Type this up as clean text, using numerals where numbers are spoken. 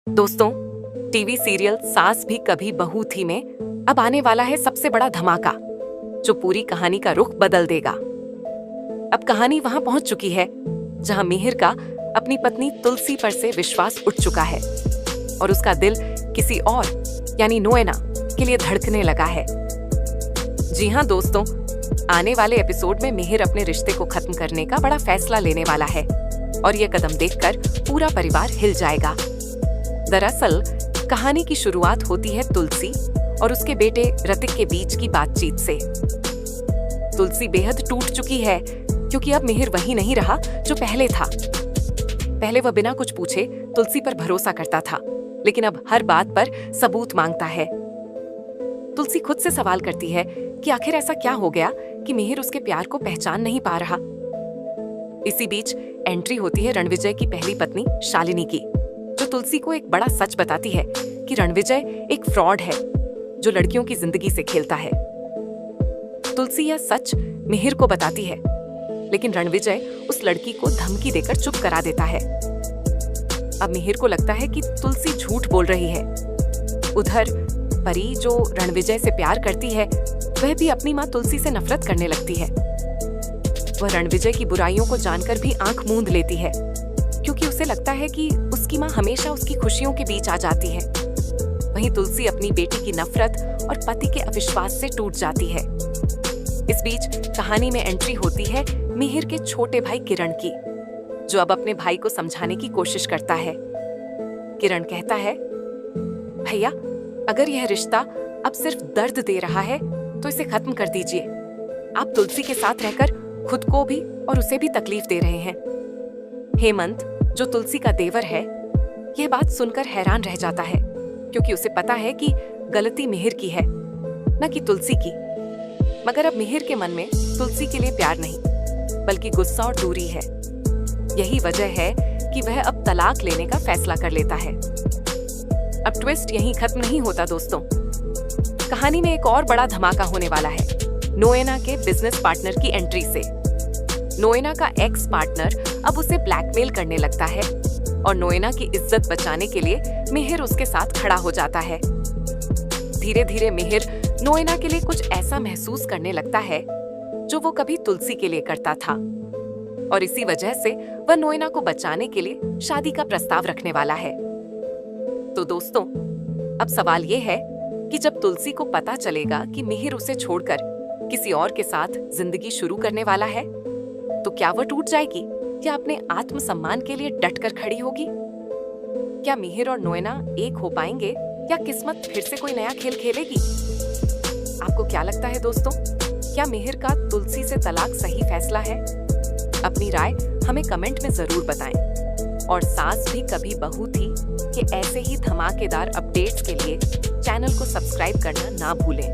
दोस्तों, TV serial सास भी कभी बहू थी में अब आने वाला है सबसे बड़ा धमाका, जो पूरी कहानी का रुख बदल देगा। अब कहानी वहां पहुंच चुकी है जहां मिहिर का अपनी पत्नी तुलसी पर से विश्वास उठ चुका है और उसका दिल किसी और यानी नोएना के लिए धड़कने लगा है। जी हां दोस्तों, आने वाले एपिसोड में मिहिर अपने रिश्ते को खत्म करने का बड़ा फैसला लेने वाला है और ये कदम देखकर पूरा परिवार हिल जाएगा। दरअसल कहानी की शुरुआत होती है तुलसी और उसके बेटे ऋतिक के बीच की बातचीत से। तुलसी बेहद टूट चुकी है क्योंकि अब मिहिर वही नहीं रहा जो पहले था। पहले वह बिना कुछ पूछे तुलसी पर भरोसा करता था, लेकिन अब हर बात पर सबूत मांगता है। तुलसी खुद से सवाल करती है कि आखिर ऐसा क्या हो गया कि मिहिर उसके प्यार को पहचान नहीं पा रहा। इसी बीच एंट्री होती है रणविजय की पहली पत्नी शालिनी की, जो तुलसी को एक बड़ा सच बताती है कि रणविजय एक फ्रॉड है जो लड़कियों की जिंदगी से खेलता है। तुलसी यह सच मिहिर को बताती है, लेकिन रणविजय उस लड़की को धमकी देकर चुप करा देता है। अब मिहिर को लगता है कि तुलसी झूठ बोल रही है। उधर परी, जो रणविजय से प्यार करती है, वह भी अपनी माँ तुलसी से नफरत करने लगती है। वह रणविजय की बुराइयों को जानकर भी आंख मूंद लेती है, क्योंकि उसे लगता है कि उसकी माँ हमेशा उसकी खुशियों के बीच आ जाती है। वहीं तुलसी अपनी बेटी की नफरत और पति के अविश्वास से टूट जाती है। इस बीच कहानी में एंट्री होती है मिहिर के छोटे भाई किरण की, जो अब अपने भाई को समझाने की कोशिश करता है। किरण कहता है, भैया, अगर यह रिश्ता अब सिर्फ दर्द दे रहा है तो इसे खत्म कर दीजिए। आप तुलसी के साथ रहकर खुद को भी और उसे भी तकलीफ दे रहे हैं। हेमंत, जो तुलसी का देवर है, यह बात सुनकर हैरान रह जाता है, क्योंकि उसे पता है कि गलती मिहिर की है, न कि तुलसी की। मगर अब मिहिर के मन में तुलसी के लिए प्यार नहीं, बल्कि गुस्सा और दूरी है। यही वजह है कि वह अब तलाक लेने का फैसला कर लेता है। अब ट्विस्ट यहीं खत्म नहीं होता दोस्तों। कहानी में एक और बड़ा धमाका होने वाला है नोएना के बिजनेस पार्टनर की एंट्री से। नोएना का एक्स पार्टनर अब उसे ब्लैकमेल करने लगता है और नोएना की इज्जत बचाने के लिए मिहिर उसके साथ खड़ा हो जाता है। धीरे धीरे मिहिर नोएना के लिए कुछ ऐसा महसूस करने लगता है जो वो कभी तुलसी के लिए करता था, और इसी वजह से वह नोएना को बचाने के लिए शादी का प्रस्ताव रखने वाला है। तो दोस्तों, अब सवाल ये है कि जब तुलसी को पता चलेगा कि मिहिर उसे छोड़कर किसी और के साथ जिंदगी शुरू करने वाला है, तो क्या वह टूट जाएगी या अपने आत्मसम्मान के लिए डटकर खड़ी होगी? क्या मिहिर और नोएना एक हो पाएंगे या किस्मत फिर से कोई नया खेल खेलेगी? आपको क्या लगता है दोस्तों? क्या मिहिर का तुलसी से तलाक सही फैसला है? अपनी राय हमें कमेंट में जरूर बताएं। और सास भी कभी बहू थी कि ऐसे ही धमाकेदार अपडेट्स के लिए चैनल को सब्सक्राइब करना ना भूलें।